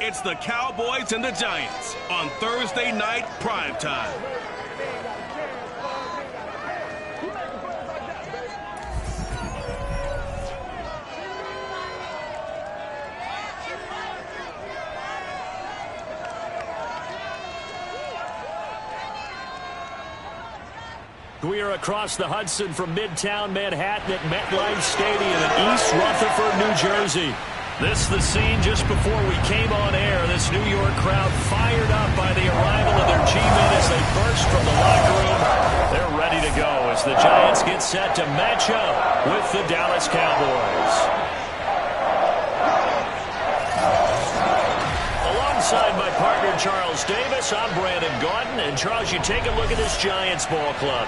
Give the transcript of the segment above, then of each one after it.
It's the Cowboys and the Giants on Thursday night primetime. We are across the Hudson from Midtown Manhattan at MetLife Stadium in East Rutherford, New Jersey. This is the scene just before we came on air. This New York crowd fired up by the arrival of their G-men as they burst from the locker room. They're ready to go as the Giants get set to match up with the Dallas Cowboys. Alongside my partner Charles Davis, I'm Brandon Gaudin. And Charles, you take a look at this Giants ball club.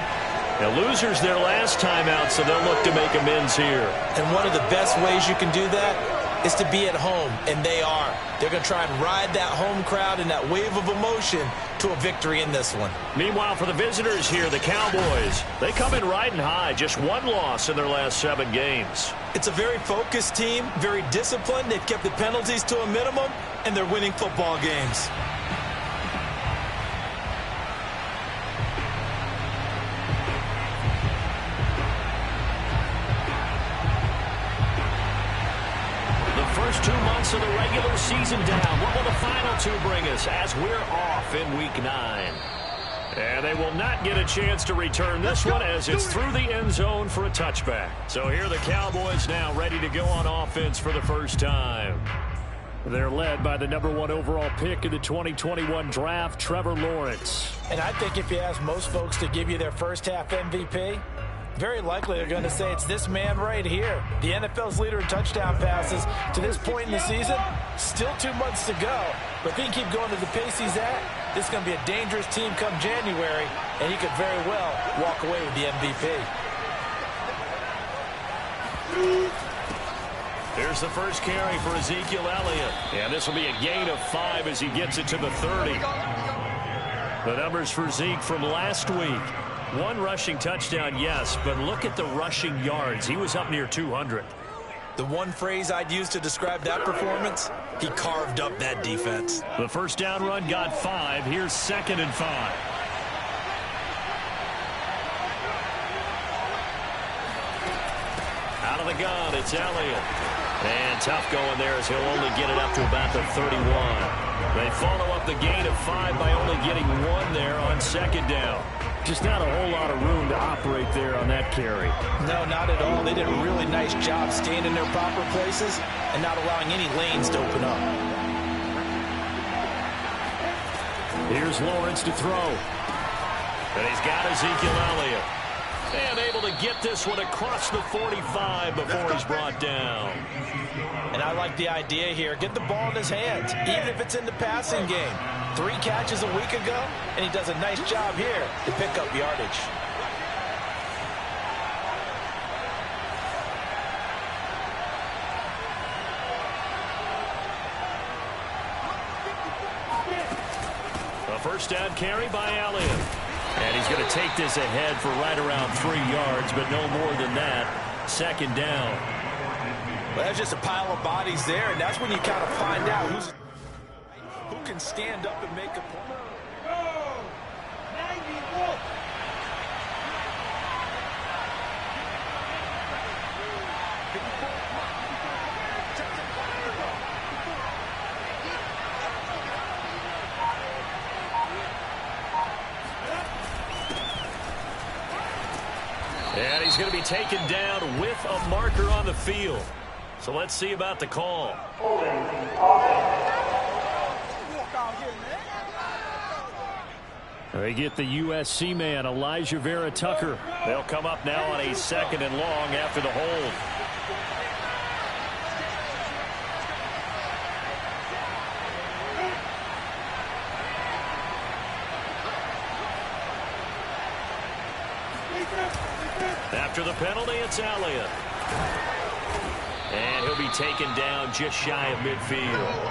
Now, losers their last time out, so they'll look to make amends here. And one of the best ways you can do that is to be at home, and they are. They're going to try and ride that home crowd and that wave of emotion to a victory in this one. Meanwhile, for the visitors here, the Cowboys, they come in riding high. Just one loss in their last 7 games. It's a very focused team, very disciplined. They've kept the penalties to a minimum, and they're winning football games. First 2 months of the regular season down. What will the final 2 bring us as we're off in week 9? And they will not get a chance to return this one as it's through the end zone for a touchback. So here are the Cowboys now ready to go on offense for the first time. They're led by the #1 overall pick in the 2021 draft, Trevor Lawrence. And I think if you ask most folks to give you their first half MVP, very likely they're going to say it's this man right here. The NFL's leader in touchdown passes to this point in the season. Still 2 months to go. But if he can keep going at the pace he's at, this is going to be a dangerous team come January, and he could very well walk away with the MVP. Here's the first carry for Ezekiel Elliott. And this will be a gain of 5 as he gets it to the 30. The numbers for Zeke from last week. 1 rushing touchdown, yes, but look at the rushing yards. He was up near 200. The one phrase I'd use to describe that performance, he carved up that defense. The first down run got 5. Here's 2nd and 5. Out of the gun, it's Elliott. And tough going there as he'll only get it up to about the 31. They follow up the gain of 5 by only getting 1 there on 2nd down. Just not a whole lot of room to operate there on that carry. No, not at all. They did a really nice job staying in their proper places and not allowing any lanes to open up. Here's Lawrence to throw. And he's got Ezekiel Elliott. And able to get this one across the 45 before he's brought down. And I like the idea here. Get the ball in his hands, even if it's in the passing game. 3 catches a week ago, and he does a nice job here to pick up yardage. A first down carry by Elliott. And he's going to take this ahead for right around 3 yards, but no more than that. 2nd down. Well, that's just a pile of bodies there, and that's when you kind of find out who can stand up and make a play. And he's going to be taken down with a marker on the field. So let's see about the call. They get the USC man, Elijah Vera Tucker. They'll come up now on a 2nd and long after the hold. After the penalty, it's Elliott. And he'll be taken down just shy of midfield.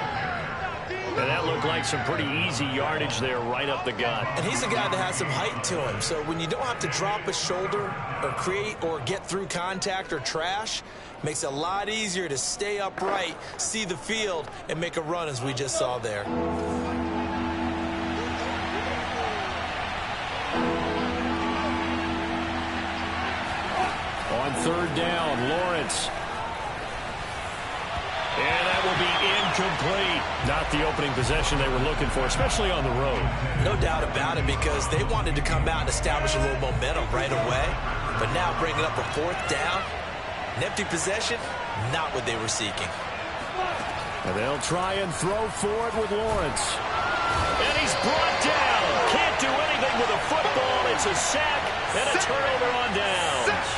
And that looked like some pretty easy yardage there right up the gut. And he's a guy that has some height to him. So when you don't have to drop a shoulder or create or get through contact or trash, makes it a lot easier to stay upright, see the field, and make a run as we just saw there. On third down, Lawrence. And that will be incomplete. Not the opening possession they were looking for, especially on the road. No doubt about it, because they wanted to come out and establish a little momentum right away. But now bringing up a fourth down, an empty possession, not what they were seeking. And they'll try and throw forward with Lawrence. And he's brought down. Can't do anything with a football. It's a sack and a turnover on downs.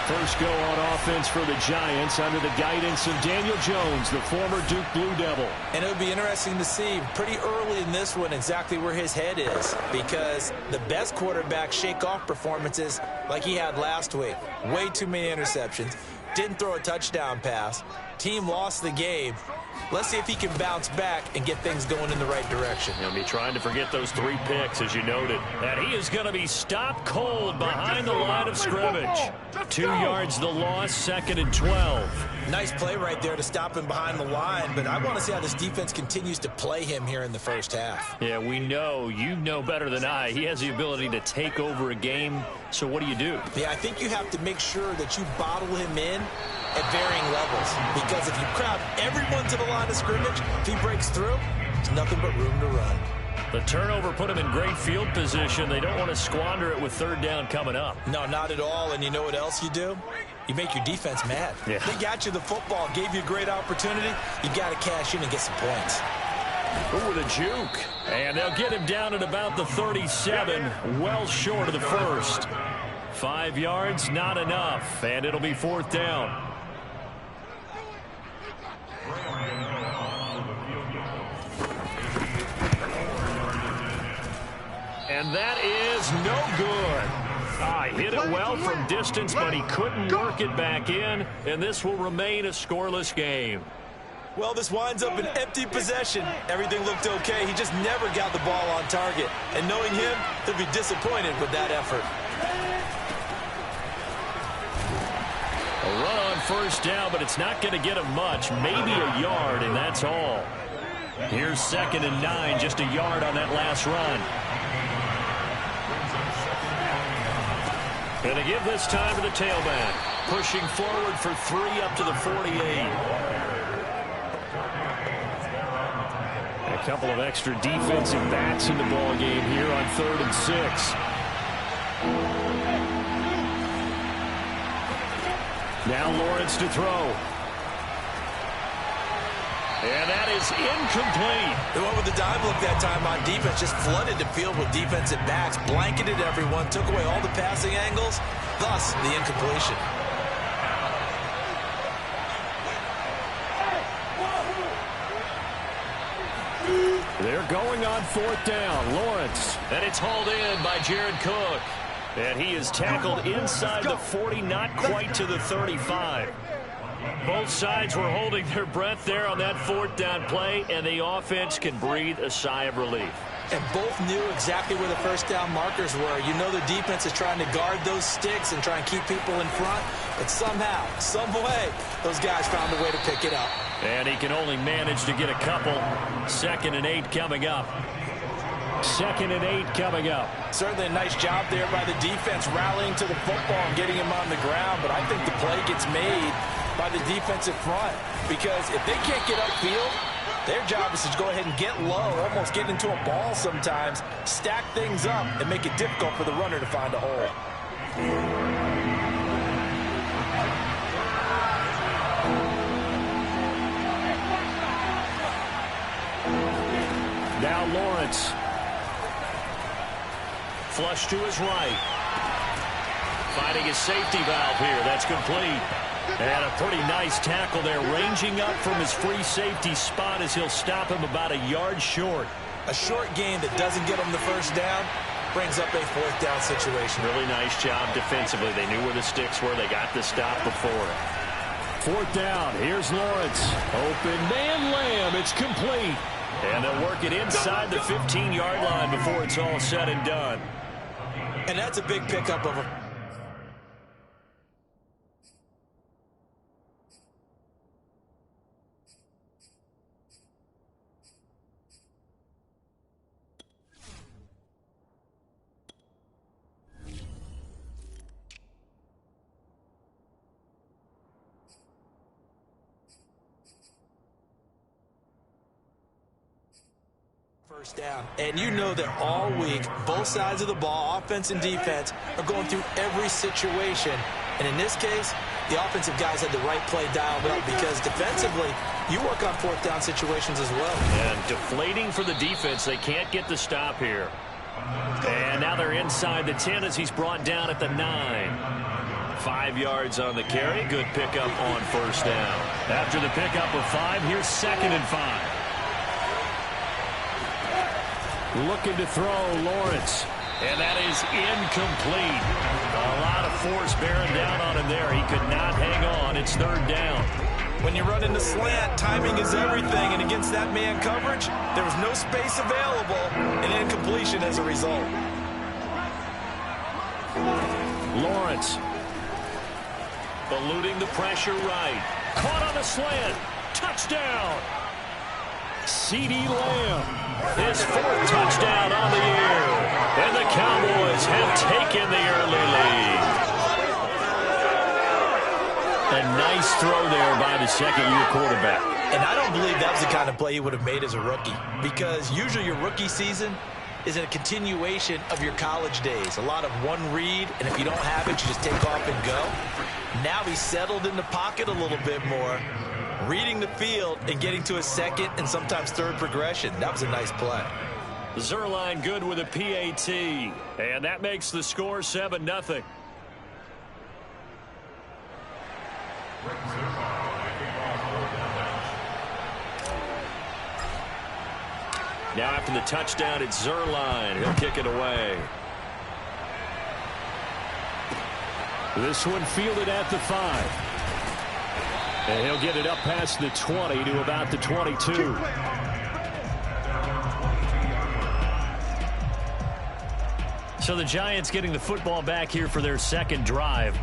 First go on offense for the Giants under the guidance of Daniel Jones, the former Duke Blue Devil. And it would be interesting to see pretty early in this one exactly where his head is, because the best quarterback shake-off performances like he had last week. Way too many interceptions. Didn't throw a touchdown pass. Team lost the game. Let's see if he can bounce back and get things going in the right direction. He'll be trying to forget those 3 picks, as you noted. And he is going to be stopped cold behind the line of scrimmage. 2 yards the loss, 2nd and 12. Nice play right there to stop him behind the line, but I want to see how this defense continues to play him here in the first half. Yeah, we know. You know better than I. He has the ability to take over a game, so what do you do? Yeah, I think you have to make sure that you bottle him in at varying levels, because if you crowd everyone to the line of scrimmage, if he breaks through, there's nothing but room to run. The turnover put him in great field position. They don't want to squander it with third down coming up. No, not at all. And you know what else you do? You make your defense mad. Yeah. They got you the football, gave you a great opportunity. You got to cash in and get some points. Ooh, with a juke. And they'll get him down at about the 37, well short of the first. 5 yards, not enough. And it'll be 4th down. And that is no good. Hit it well from distance, but he couldn't work it back in, and this will remain a scoreless game. Well, this winds up an empty possession. Everything looked okay. He just never got the ball on target. And knowing him, he'll be disappointed with that effort. A run on first down, but it's not going to get him much. Maybe a yard, and that's all. Here's 2nd and 9, just a yard on that last run. Going to give this time to the tailback. Pushing forward for 3 up to the 48. A couple of extra defensive backs in the ball game here on 3rd and 6. Now Lawrence to throw. And that is incomplete. They went with the dime look that time on defense. Just flooded the field with defensive backs. Blanketed everyone. Took away all the passing angles. Thus, the incompletion. They're going on 4th down. Lawrence. And it's hauled in by Jared Cook. And he is tackled inside the 40, not quite to the 35. Both sides were holding their breath there on that 4th down play, and the offense can breathe a sigh of relief. And both knew exactly where the first down markers were. You know the defense is trying to guard those sticks and try and keep people in front, but somehow, some way, those guys found a way to pick it up. And he can only manage to get a couple. 2nd and 8 coming up. 2nd and 8 coming up. Certainly a nice job there by the defense rallying to the football and getting him on the ground, but I think the play gets made by the defensive front, because if they can't get upfield, their job is to go ahead and get low, almost get into a ball sometimes, stack things up, and make it difficult for the runner to find a hole. Now Lawrence. Flush to his right. Finding his safety valve here. That's complete. And a pretty nice tackle there, ranging up from his free safety spot as he'll stop him about a yard short. A short gain that doesn't get him the first down brings up a 4th down situation. Really nice job defensively. They knew where the sticks were. They got the stop before. 4th down. Here's Lawrence. Open man, Lamb. It's complete. And they'll work it inside the 15-yard line before it's all said and done. And that's a big pickup of a... First down. And you know that all week, both sides of the ball, offense and defense, are going through every situation. And in this case, the offensive guys had the right play dialed up because defensively, you work on fourth down situations as well. And deflating for the defense. They can't get the stop here. And now they're inside the 10 as he's brought down at the 9. 5 yards on the carry. Good pickup on first down. After the pickup of 5, here's 2nd and 5. Looking to throw, Lawrence. And that is incomplete. A lot of force bearing down on him there. He could not hang on. It's 3rd down. When you run in the slant, timing is everything. And against that man coverage, there was no space available. And incompletion as a result. Lawrence. Eluding the pressure right. Caught on the slant. Touchdown. CeeDee Lamb, his 4th touchdown on the year. And the Cowboys have taken the early lead. A nice throw there by the second-year quarterback. And I don't believe that was the kind of play he would have made as a rookie. Because usually your rookie season is a continuation of your college days. A lot of one read, and if you don't have it, you just take off and go. Now he's settled in the pocket a little bit more, reading the field and getting to a second and sometimes third progression. That was a nice play. Zerline good with a PAT. And that makes the score 7-0. Now after the touchdown, it's Zerline. He'll kick it away. This one fielded at the 5. And he'll get it up past the 20 to about the 22. So the Giants getting the football back here for their second drive.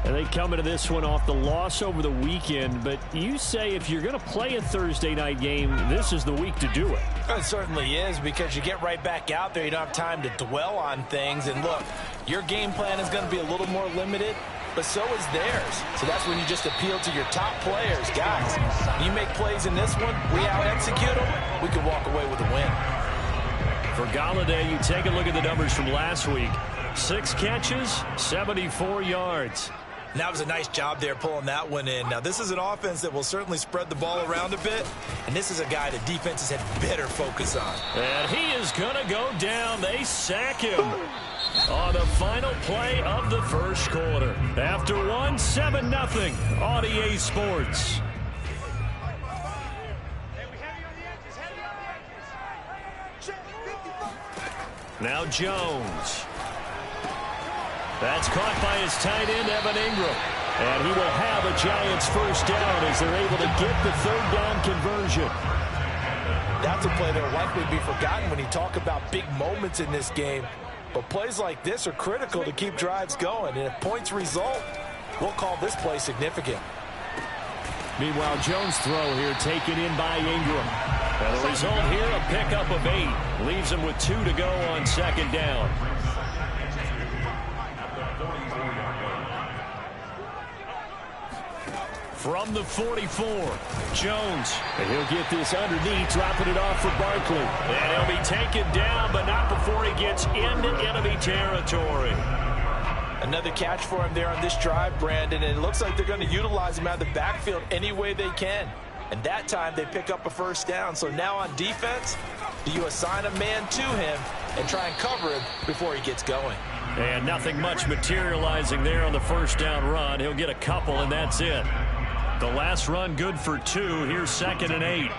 And they come into this one off the loss over the weekend. But you say if you're going to play a Thursday night game, this is the week to do it. It certainly is, because you get right back out there. You don't have time to dwell on things. And look, your game plan is going to be a little more limited, but so is theirs. So that's when you just appeal to your top players. Guys, you make plays in this one, we out-execute them, we can walk away with a win. For Golladay, you take a look at the numbers from last week. 6 catches, 74 yards. And that was a nice job there pulling that one in. Now, this is an offense that will certainly spread the ball around a bit, and this is a guy that defenses had better focus on. And he is going to go down. They sack him on the final play of the first quarter. After 7-0 on EA Sports. Now Jones. That's caught by his tight end, Evan Ingram. And he will have a Giants first down as they're able to get the 3rd down conversion. That's a play that will likely be forgotten when you talk about big moments in this game. But plays like this are critical to keep drives going. And if points result, we'll call this play significant. Meanwhile, Jones' throw here taken in by Ingram. And the result here, a pickup of 8. Leaves him with 2 to go on 2nd down. From the 44, Jones. And he'll get this underneath, dropping it off for Barkley. And he'll be taken down, but not before he gets into enemy territory. Another catch for him there on this drive, Brandon, and it looks like they're going to utilize him out of the backfield any way they can. And that time they pick up a first down. So now on defense, do you assign a man to him and try and cover him before he gets going? And nothing much materializing there on the first down run. He'll get a couple, and that's it. The last run good for 2. Here's 2nd and 8.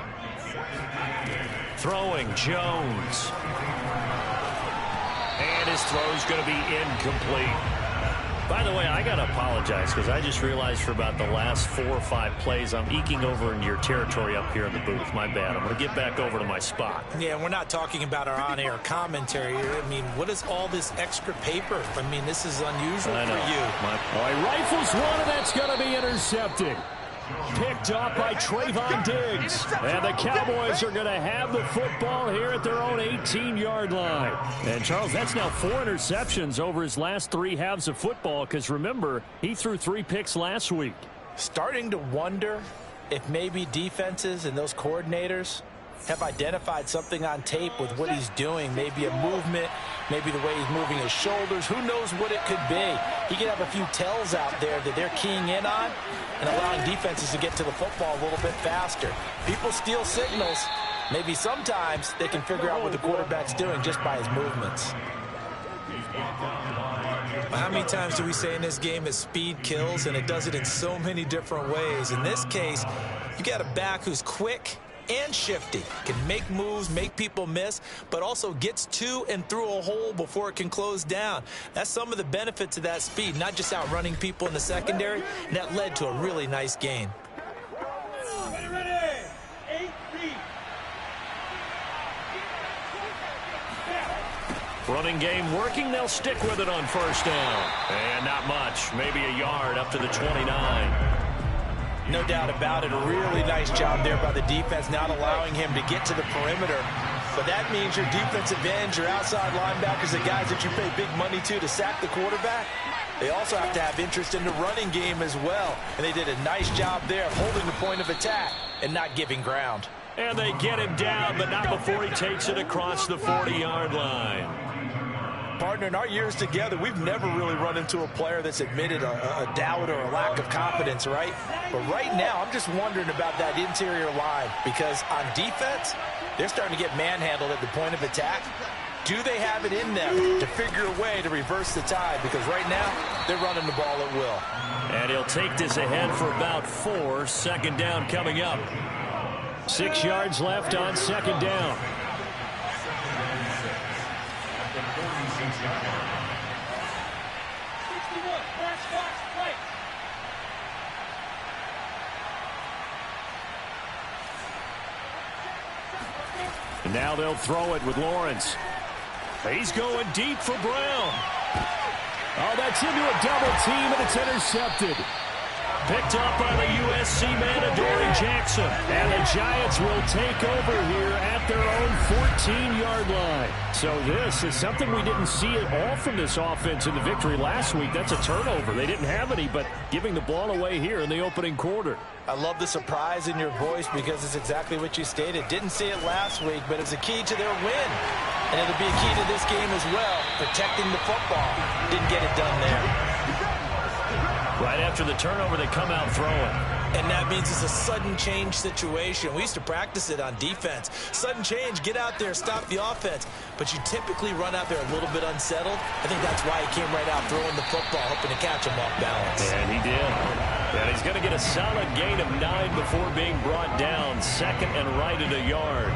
Throwing, Jones. And his throw's going to be incomplete. By the way, I got to apologize because I just realized for about the last 4 or 5 plays, I'm eking over into your territory up here in the booth. My bad. I'm going to get back over to my spot. Yeah, we're not talking about our on-air commentary. I mean, what is all this extra paper? I mean, this is unusual for you. All right, rifles one, and that's going to be intercepted. Picked up by Trayvon Diggs. And the Cowboys are going to have the football here at their own 18-yard line. And, Charles, that's now 4 interceptions over his last 3 halves of football because, remember, he threw 3 picks last week. Starting to wonder if maybe defenses and those coordinators have identified something on tape with what he's doing. Maybe a movement, maybe the way he's moving his shoulders. Who knows what it could be? He could have a few tells out there that they're keying in on and allowing defenses to get to the football a little bit faster. People steal signals. Maybe sometimes they can figure out what the quarterback's doing just by his movements. How many times do we say in this game that speed kills, and it does it in so many different ways? In this case, you got a back who's quick and shifty, can make moves, make people miss, but also gets to and through a hole before it can close down. That's some of the benefits of that speed, not just outrunning people in the secondary, and that led to a really nice gain. Running game working. They'll stick with it on first down. And not much, maybe a yard up to the 29. No doubt about it. A really nice job there by the defense, not allowing him to get to the perimeter. But that means your defensive ends, your outside linebackers, the guys that you pay big money to sack the quarterback, they also have to have interest in the running game as well. And they did a nice job there of holding the point of attack and not giving ground. And they get him down, but not before he takes it across the 40-yard line. Partner, in our years together, we've never really run into a player that's admitted a doubt or a lack of confidence, right? But right now, I'm just wondering about that interior line because on defense, they're starting to get manhandled at the point of attack. Do they have it in them to figure a way to reverse the tide? Because right now, they're running the ball at will. And he'll take this ahead for about 4. Second down coming up. 6 yards left on second down. And now they'll throw it with Lawrence. He's going deep for Brown. Oh, that's into a double team, and it's intercepted. Picked up by the USC man, Adoree Jackson. And the Giants will take over here at their own 14-yard line. So this is something we didn't see at all from this offense in the victory last week. That's a turnover. They didn't have any, but giving the ball away here in the opening quarter. I love the surprise in your voice because it's exactly what you stated. Didn't see it last week, but it's a key to their win. And it'll be a key to this game as well, protecting the football. Didn't get it done there. Right after the turnover, they come out throwing. And that means it's a sudden change situation. We used to practice it on defense. Sudden change, get out there, stop the offense. But you typically run out there a little bit unsettled. I think that's why he came right out throwing the football, hoping to catch him off balance. And he did. And he's going to get a solid gain of 9 before being brought down. Second and right at a yard.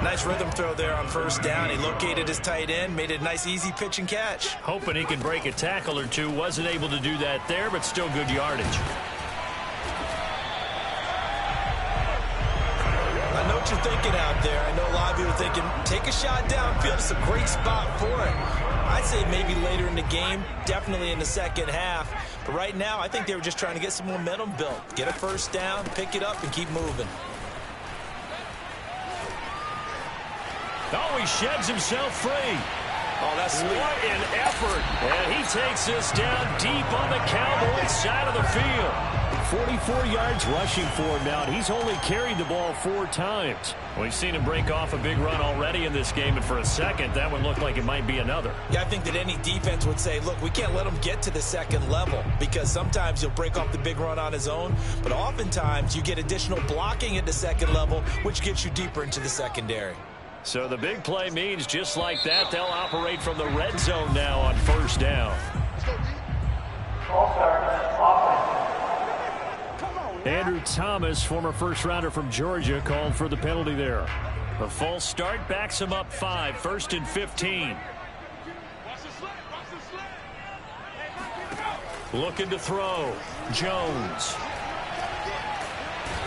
Nice rhythm throw there on first down. He located his tight end, made it a nice easy pitch and catch. Hoping he can break a tackle or two. Wasn't able to do that there, but still good yardage. I know what you're thinking out there. I know a lot of you are thinking, take a shot downfield. It's a great spot for it. I'd say maybe later in the game, definitely in the second half. But right now, I think they were just trying to get some momentum built. Get a first down, pick it up, and keep moving. Oh, he sheds himself free. Oh, that's sweet. What an effort. And he takes this down deep on the Cowboys side of the field. 44 yards rushing for him now. He's only carried the ball 4 times. We've seen him break off a big run already in this game, and for a second, that one looked like it might be another. Yeah, I think that any defense would say, look, we can't let him get to the second level because sometimes he'll break off the big run on his own, but oftentimes you get additional blocking at the second level, which gets you deeper into the secondary. So the big play means just like that, they'll operate from the red zone now on first down. Andrew Thomas, former first-rounder from Georgia, called for the penalty there. A false start backs him up 5, 1st and 15. Looking to throw. Jones.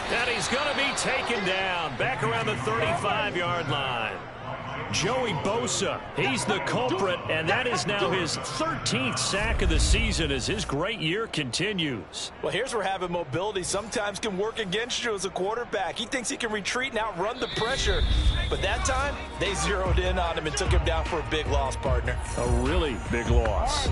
And he's going to be taken down. Back around the 35-yard line. Joey Bosa, he's the culprit, and that is now his 13th sack of the season as his great year continues. Well, here's where having mobility sometimes can work against you as a quarterback. He thinks he can retreat and outrun the pressure. But that time, they zeroed in on him and took him down for a big loss, partner. A really big loss.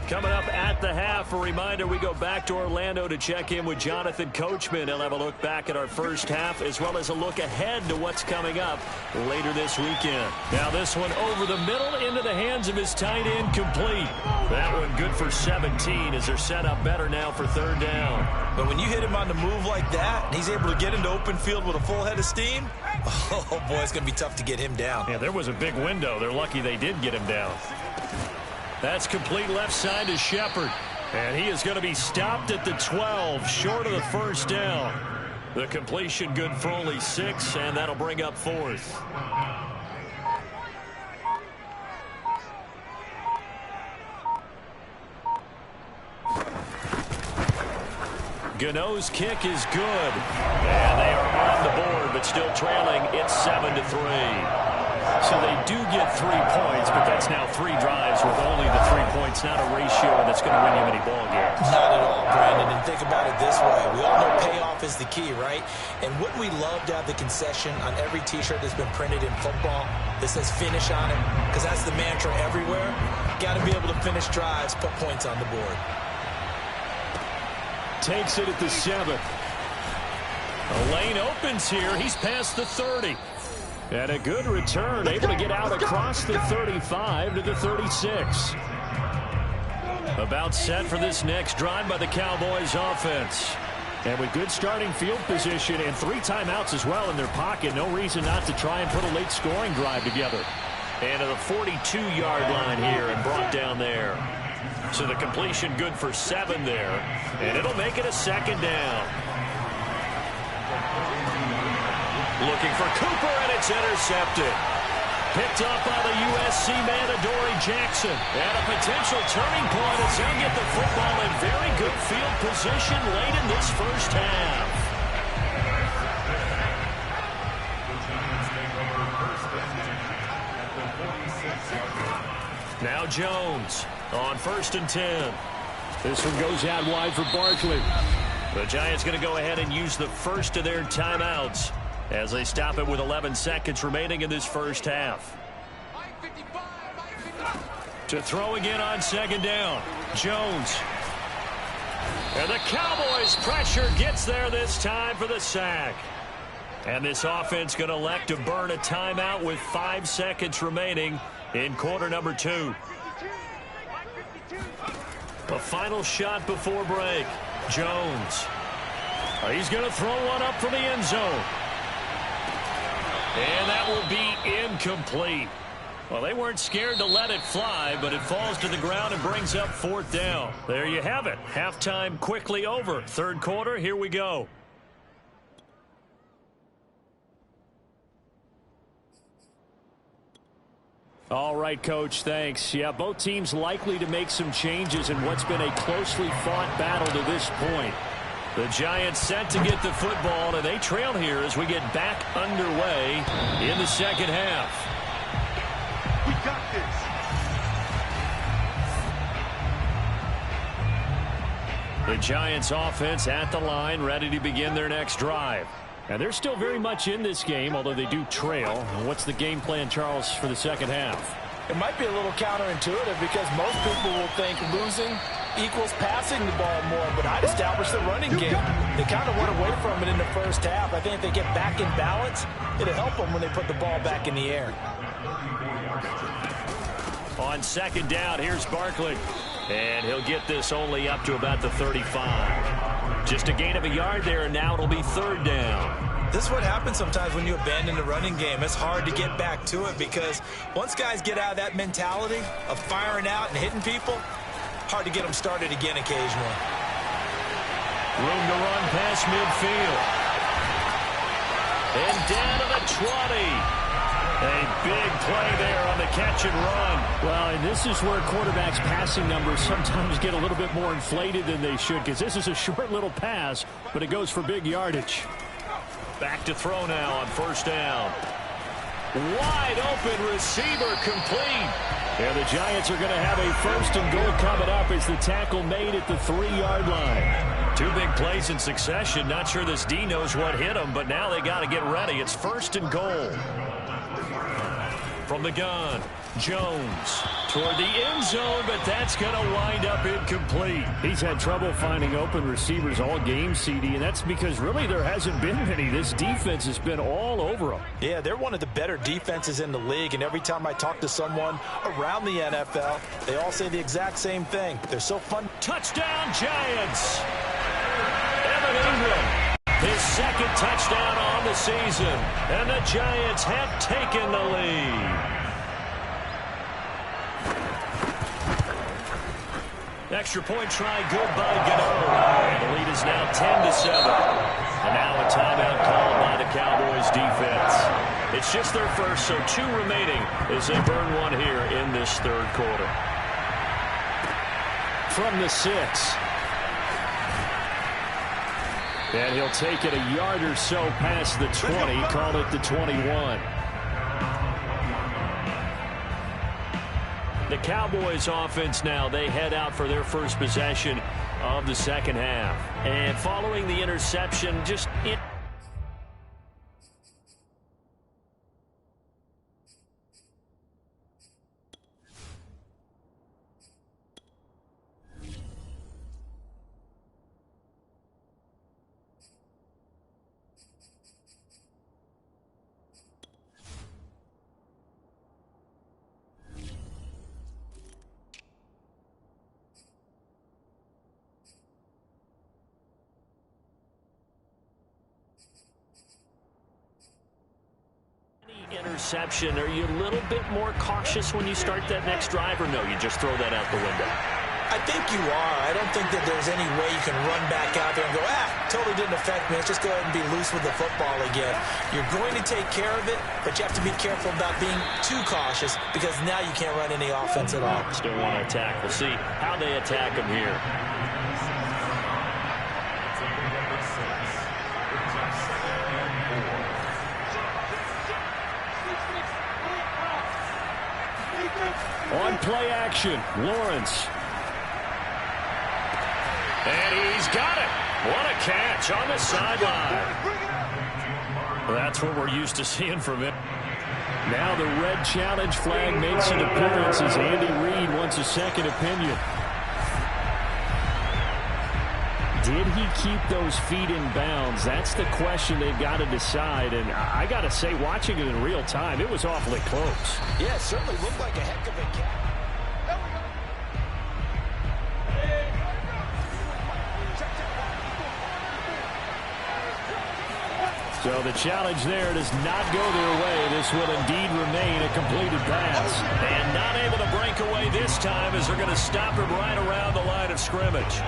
Coming up at the half, a reminder, we go back to Orlando to check in with Jonathan Coachman. He'll have a look back at our first half as well as a look ahead to what's coming up later this weekend. Now this one over the middle into the hands of his tight end, complete. That one good for 17 as they're set up better now for third down. But when you hit him on the move like that, and he's able to get into open field with a full head of steam, oh boy, it's going to be tough to get him down. Yeah, there was a big window. They're lucky they did get him down. That's complete left side to Shepard. And he is going to be stopped at the 12, short of the first down. The completion good for only 6, and that'll bring up 4th. Gano's kick is good. And they are on the board, but still trailing. It's 7-3. So they do get 3 points, but that's now 3 drives with only the 3 points, not a ratio that's going to win you many ball games. Not at all, Brandon. And think about it this way. We all know payoff is the key, right? And wouldn't we love to have the concession on every T-shirt that's been printed in football that says finish on it? Because that's the mantra everywhere. Got to be able to finish drives, put points on the board. Takes it at the 7. The lane opens here. He's past the 30. And a good return, able to get out across the 35 to the 36. About set for this next drive by the Cowboys offense. And with good starting field position and 3 timeouts as well in their pocket, no reason not to try and put a late scoring drive together. And to the 42-yard line here and brought down there. So the completion good for 7 there. And it'll make it a second down. Looking for Cooper, and it's intercepted. Picked up by the USC man, Adoree Jackson. And a potential turning point as they'll get the football in very good field position late in this first half. Now Jones on 1st and 10. This one goes out wide for Barkley. The Giants going to go ahead and use the first of their timeouts as they stop it with 11 seconds remaining in this first half. To throw again on 2nd down. Jones. And the Cowboys pressure gets there this time for the sack. And this offense going to elect to burn a timeout with 5 seconds remaining in quarter number 2. A final shot before break. Jones. He's going to throw one up from the end zone. And that will be incomplete. Well, they weren't scared to let it fly, but it falls to the ground and brings up 4th down. There you have it. Halftime quickly over. 3rd quarter, here we go. All right, Coach, thanks. Yeah, both teams likely to make some changes in what's been a closely fought battle to this point. The Giants set to get the football, and they trail here as we get back underway in the second half. We got this. The Giants offense at the line, ready to begin their next drive. And they're still very much in this game, although they do trail. What's the game plan, Charles, for the second half? It might be a little counterintuitive because most people will think losing equals passing the ball more, but I'd establish the running game. They kind of went away from it in the first half. I think if they get back in balance, it'll help them when they put the ball back in the air. On 2nd down, here's Barkley. And he'll get this only up to about the 35. Just a gain of a yard there, and now it'll be 3rd down. This is what happens sometimes when you abandon the running game. It's hard to get back to it because once guys get out of that mentality of firing out and hitting people, hard to get them started again occasionally. Room to run past midfield. And down to the 20. A big play there on the catch and run. Well, and this is where quarterbacks' passing numbers sometimes get a little bit more inflated than they should, because this is a short little pass, but it goes for big yardage. Back to throw now on first down. Wide open receiver complete. And the Giants are going to have a first and goal coming up as the tackle made at the 3-yard line. Two big plays in succession. Not sure this D knows what hit him, but now they got to get ready. It's first and goal. From the gun, Jones toward the end zone, but that's going to wind up incomplete. He's had trouble finding open receivers all game, CD, and that's because really there hasn't been many. This defense has been all over them. Yeah, they're one of the better defenses in the league, and every time I talk to someone around the NFL, they all say the exact same thing. They're so fun. Touchdown, Giants! Evan Ingram, his second touchdown on the season, and the Giants have taken the lead. Extra point try good by Gano. The lead is now 10-7. And now a timeout called by the Cowboys defense. It's just their first, so 2 remaining as they burn one here in this third quarter. From the 6. And he'll take it a yard or so past the 20, call it the 21. The Cowboys offense now, they head out for their first possession of the second half. And following the interception, just interception. Are you a little bit more cautious when you start that next drive, or no, you just throw that out the window? I think you are. I don't think that there's any way you can run back out there and go, totally didn't affect me. Let's just go ahead and be loose with the football again. You're going to take care of it, but you have to be careful about being too cautious because now you can't run any offense at all. Still want to attack. We'll see how they attack him here. On play action, Lawrence. And he's got it. What a catch on the sideline. That's what we're used to seeing from him. Now the red challenge flag makes an appearance as Andy Reid wants a second opinion. Did he keep those feet in bounds? That's the question they've got to decide. And I got to say, watching it in real time, it was awfully close. Yeah, it certainly looked like a heck of a catch. So the challenge there does not go their way. This will indeed remain a completed pass. And not able to break away this time as they're going to stop him right around the line of scrimmage.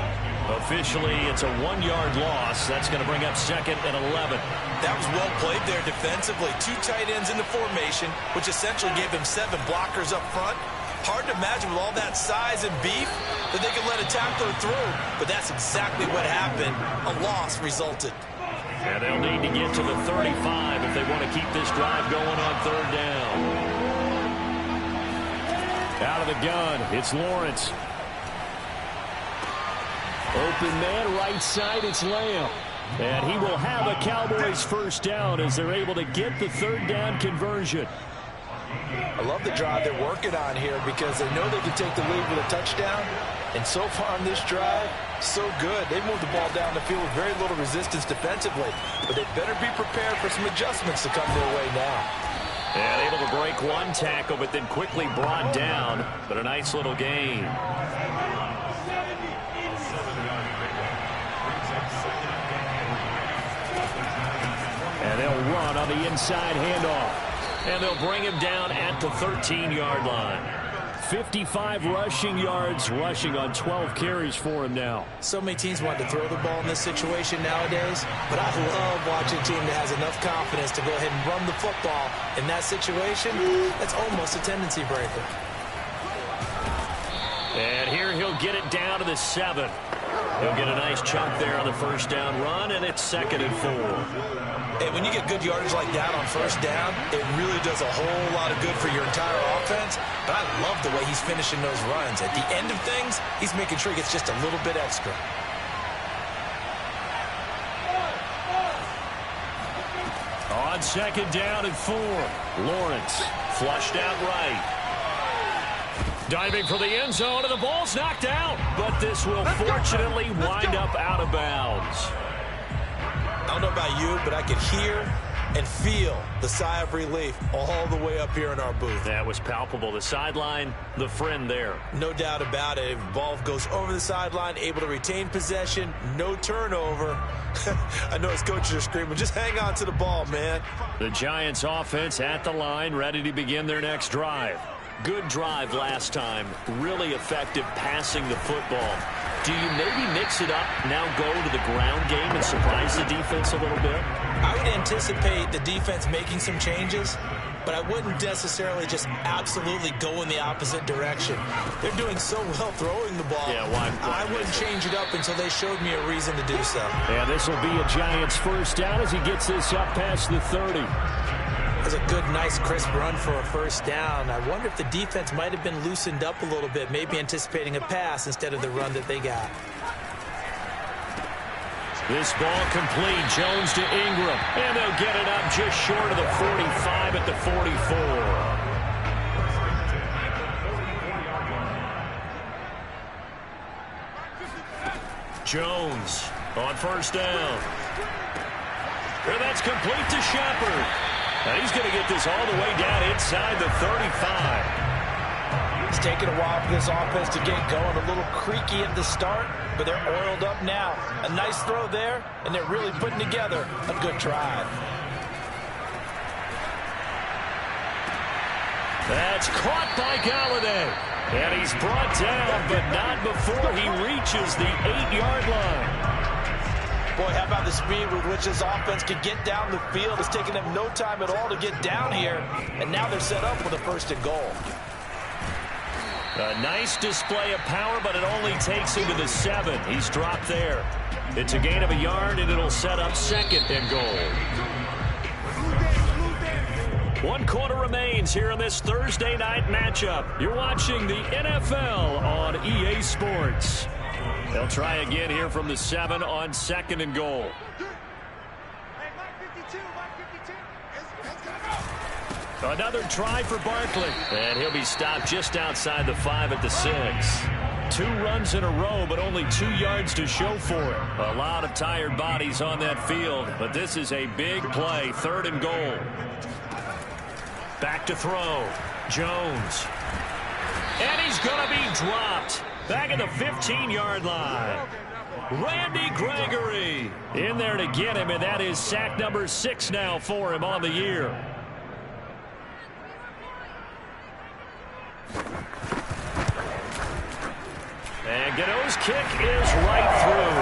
Officially, it's a 1-yard loss. That's going to bring up second and 11. That was well played there defensively. 2 tight ends in the formation, which essentially gave him 7 blockers up front. Hard to imagine with all that size and beef that they could let a tackler through. But that's exactly what happened. A loss resulted. And they'll need to get to the 35 if they want to keep this drive going on third down. Out of the gun, it's Lawrence. Open man, right side, it's Lamb. And he will have a Cowboys first down as they're able to get the third down conversion. I love the drive they're working on here because they know they can take the lead with a touchdown. And so far on this drive, so good. They moved the ball down the field with very little resistance defensively. But they better be prepared for some adjustments to come their way now. And able to break one tackle, but then quickly brought down. But a nice little gain. And they'll run on the inside handoff. And they'll bring him down at the 13-yard line. 55 rushing yards rushing on 12 carries for him now. So many teams want to throw the ball in this situation nowadays, but I love watching a team that has enough confidence to go ahead and run the football. In that situation, that's almost a tendency breaker. And here he'll get it down to the 7. He'll get a nice chunk there on the first down run, and it's 2nd and 4. And when you get good yardage like that on first down, it really does a whole lot of good for your entire offense. But I love the way he's finishing those runs. At the end of things, he's making sure he gets just a little bit extra. On 2nd down and 4, Lawrence Flushed out right. Diving for the end zone, and the ball's knocked out. But this will fortunately wind up out of bounds. I don't know about you, but I could hear and feel the sigh of relief all the way up here in our booth. That was palpable. The sideline, the friend there. No doubt about it. Ball goes over the sideline, able to retain possession, no turnover. I know his coaches are screaming, just hang on to the ball, man. The Giants offense at the line, ready to begin their next drive. Good drive last time. Really effective passing the football. Do you maybe mix it up, now go to the ground game and surprise the defense a little bit? I would anticipate the defense making some changes, but I wouldn't necessarily just absolutely go in the opposite direction. They're doing so well throwing the ball. Yeah, why I wouldn't change it up until they showed me a reason to do so. And this will be a Giants first down as he gets this up past the 30. That's a good, nice, crisp run for a first down. I wonder if the defense might have been loosened up a little bit, maybe anticipating a pass instead of the run that they got. This ball complete. Jones to Ingram. And they'll get it up just short of the 45 at the 44. Jones on first down. And that's complete to Shepard. And he's going to get this all the way down inside the 35. It's taken a while for this offense to get going. A little creaky at the start, but they're oiled up now. A nice throw there, and they're really putting together a good drive. That's caught by Galladay. And he's brought down, but not before he reaches the 8-yard line. Boy, how about the speed with which this offense could get down the field? It's taken them no time at all to get down here, and now they're set up with a 1st and goal. A nice display of power, but it only takes him to the 7. He's dropped there. It's a gain of a yard, and it'll set up 2nd and goal. 1 quarter remains here in this Thursday night matchup. You're watching the NFL on EA Sports. They'll try again here from the 7 on 2nd and goal. Another try for Barkley. And he'll be stopped just outside the 5 at the 6. 2 runs in a row, but only 2 yards to show for it. A lot of tired bodies on that field, but this is a big play. 3rd and goal. Back to throw. Jones. And he's going to be dropped. Back at the 15-yard line. Randy Gregory in there to get him, and that is sack number 6 now for him on the year. And Gano's kick is right through.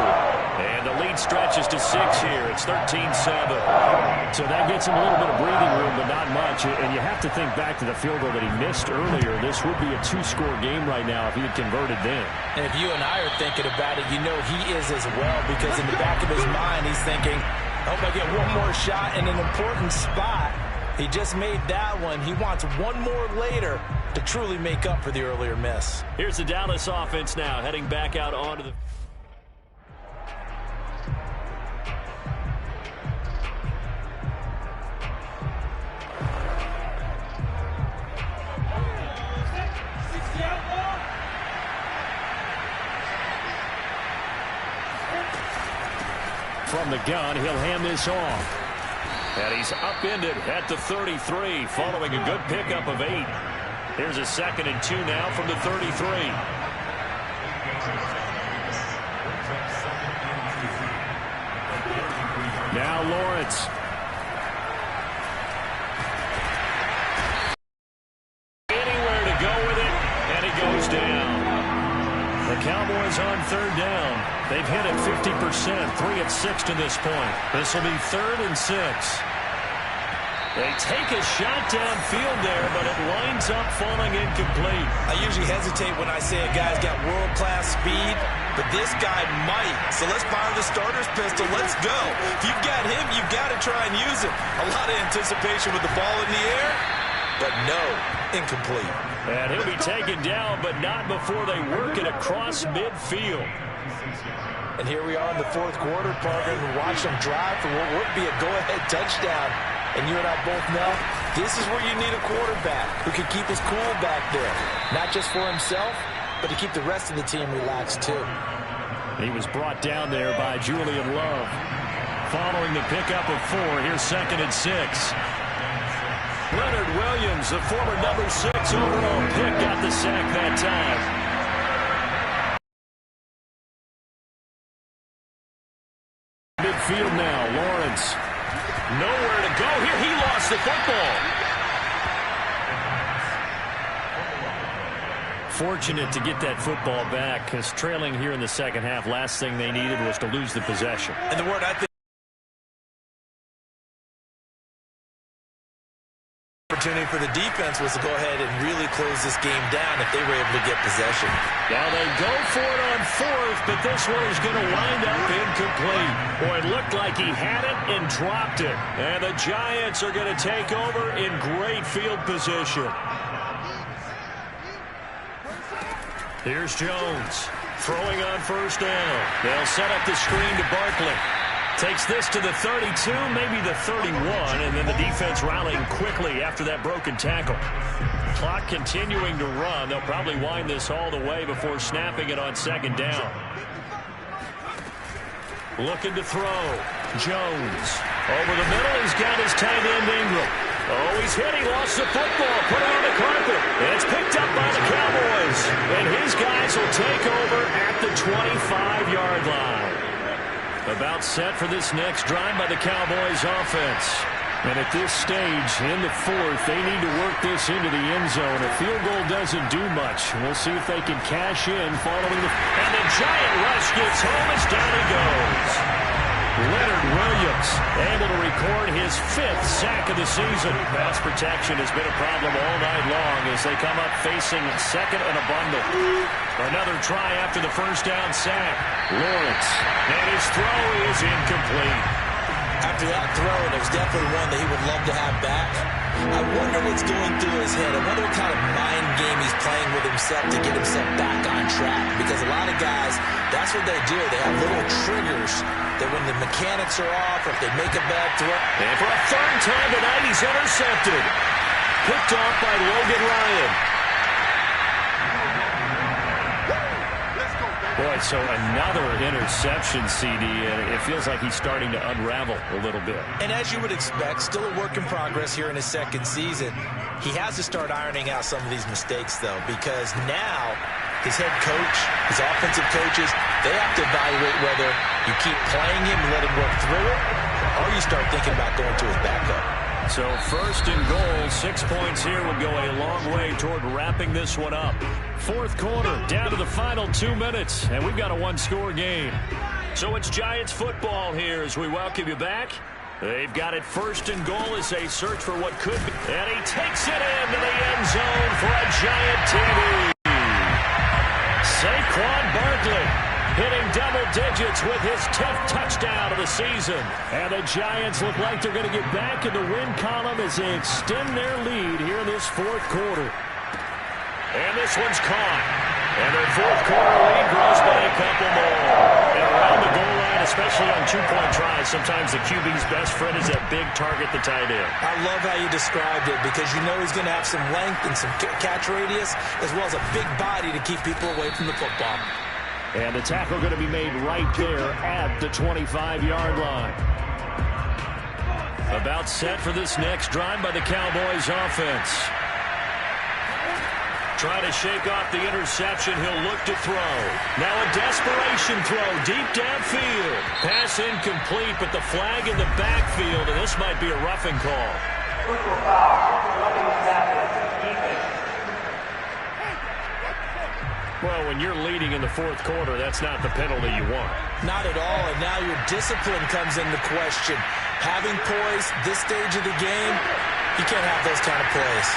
And the lead stretches to 6 here. It's 13-7. So that gets him a little bit of breathing room, but not much. And you have to think back to the field goal that he missed earlier. This would be a 2-score game right now if he had converted then. And if you and I are thinking about it, you know he is as well, because in the back of his mind, he's thinking, I hope I get one more shot in an important spot. He just made that one. He wants one more later to truly make up for the earlier miss. Here's the Dallas offense now, heading back out onto the... From the gun, he'll hand this off. And he's upended at the 33, following a good pickup of 8. Here's a 2nd and 2 now from the 33. Now Lawrence. Anywhere to go with it, and he in at 50%, 3 of 6 to this point. This will be 3rd and 6. They take a shot downfield there, but it winds up falling incomplete. I usually hesitate when I say a guy's got world-class speed, but this guy might. So let's fire the starter's pistol. Let's go. If you've got him, you've got to try and use it. A lot of anticipation with the ball in the air, but no, incomplete. And he'll be taken down, but not before they work it across midfield. And here we are in the 4th quarter, Parker, and watch them drive for what would be a go-ahead touchdown. And you and I both know this is where you need a quarterback who can keep his cool back there. Not just for himself, but to keep the rest of the team relaxed too. He was brought down there by Julian Love. Following the pickup of 4, here's 2nd and 6. Leonard Williams, the former number 6 overall pick, got the sack that time. Midfield now, Lawrence. Nowhere to go here. He lost the football. Fortunate to get that football back, because trailing here in the second half, last thing they needed was to lose the possession. And the word I think opportunity for the defense was to go ahead and really close this game down if they were able to get possession. Now they go for it on 4th, but this one is going to wind up incomplete. Boy, it looked like he had it and dropped it. And the Giants are going to take over in great field position. Here's Jones throwing on 1st down. They'll set up the screen to Barkley. Takes this to the 32, maybe the 31, and then the defense rallying quickly after that broken tackle. Clock continuing to run. They'll probably wind this all the way before snapping it on 2nd down. Looking to throw. Jones. Over the middle, he's got his tight end Ingram. Oh, he's hit. He lost the football. Put it on the carpet. And it's picked up by the Cowboys. And his guys will take over at the 25-yard line. About set for this next drive by the Cowboys offense. And at this stage, in the 4th, they need to work this into the end zone. A field goal doesn't do much. We'll see if they can cash in following the... And the Giant rush gets home as down he goes. Leonard Williams able to record his 5th sack of the season. Pass protection has been a problem all night long as they come up facing 2nd and a bundle. Another try after the 1st down sack. Lawrence. And his throw is incomplete. After that throw, and it was definitely one that he would love to have back. I wonder what's going through his head. I wonder what kind of mind game he's playing with himself to get himself back on track. Because a lot of guys, that's what they do. They have little triggers that when the mechanics are off, or if they make a bad throw. And for a 3rd time tonight, he's intercepted. Picked off by Logan Ryan. Boy, so another interception, CD, and it feels like he's starting to unravel a little bit. And as you would expect, still a work in progress here in his 2nd season. He has to start ironing out some of these mistakes, though, because now his head coach, his offensive coaches, they have to evaluate whether you keep playing him and let him work through it, or you start thinking about going to his backup. So 1st and goal, 6 points here would go a long way toward wrapping this one up. 4th quarter, down to the final 2 minutes, and we've got a 1-score game. So it's Giants football here as we welcome you back. They've got it 1st and goal as they search for what could be. And he takes it into the end zone for a Giant TD. Saquon Barkley hitting double digits with his 10th touchdown of the season. And the Giants look like they're going to get back in the win column as they extend their lead here in this 4th quarter. And this one's caught. And their 4th quarter lead grows by a couple more. And around the goal line, especially on 2-point tries, sometimes the QB's best friend is that big target, the tight end. I love how you described it because you know he's going to have some length and some catch radius as well as a big body to keep people away from the football. And the tackle going to be made right there at the 25-yard line. About set for this next drive by the Cowboys offense. Trying to shake off the interception. He'll look to throw. Now a desperation throw deep downfield. Pass incomplete, but the flag in the backfield, and this might be a roughing call. Well, when you're leading in the fourth quarter, that's not the penalty you want. Not at all, and now your discipline comes into question. Having poise this stage of the game, you can't have those kind of plays.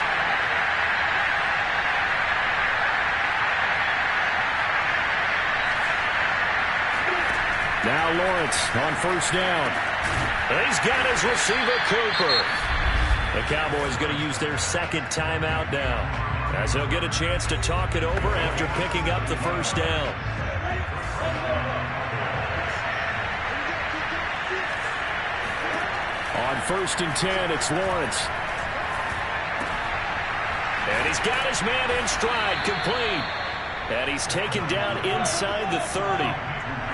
Now Lawrence on first down. He's got his receiver, Cooper. The Cowboys going to use their second timeout now, as he'll get a chance to talk it over after picking up the first down. On 1st and 10, it's Lawrence. And he's got his man in stride, complete. And he's taken down inside the 30.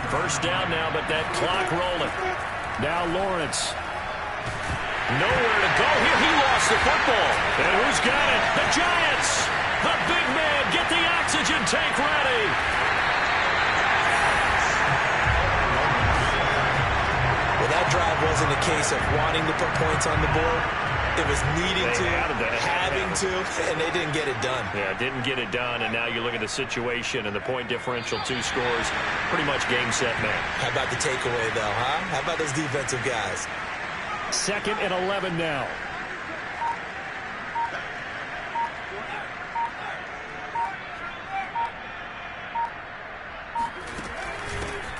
First down now, but that clock rolling. Now Lawrence. Nowhere to go here. He lost the football. And who's got it? The Giants. The big man. Get the oxygen tank ready. Well, that drive wasn't a case of wanting to put points on the board. It was needing to, having to, and they didn't get it done. Yeah, didn't get it done, and now you look at the situation and the point differential, 2 scores, pretty much game, set, match. How about the takeaway, though, huh? How about those defensive guys? 2nd and 11 now.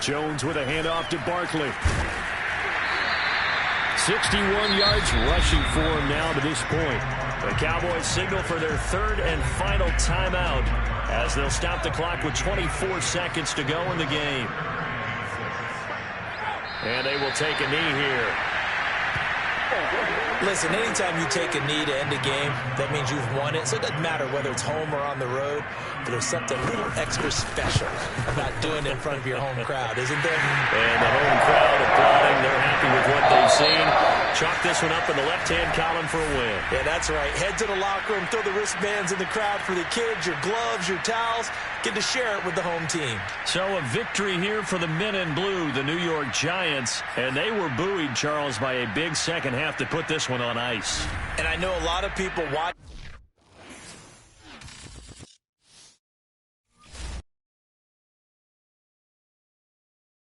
Jones with a handoff to Barkley. 61 yards rushing for him now to this point. The Cowboys signal for their 3rd and final timeout as they'll stop the clock with 24 seconds to go in the game. And they will take a knee here. Listen, anytime you take a knee to end a game, that means you've won it. So it doesn't matter whether it's home or on the road, but there's something a little extra special about doing it in front of your home crowd, isn't there? And the home crowd applauding. They're happy with what they've seen. Chalk this one up in the left-hand column for a win. Yeah, that's right. Head to the locker room, throw the wristbands in the crowd for the kids, your gloves, your towels. Get to share it with the home team. So a victory here for the men in blue, the New York Giants. And they were buoyed, Charles, by a big second half to put this one on ice. And I know a lot of people watch.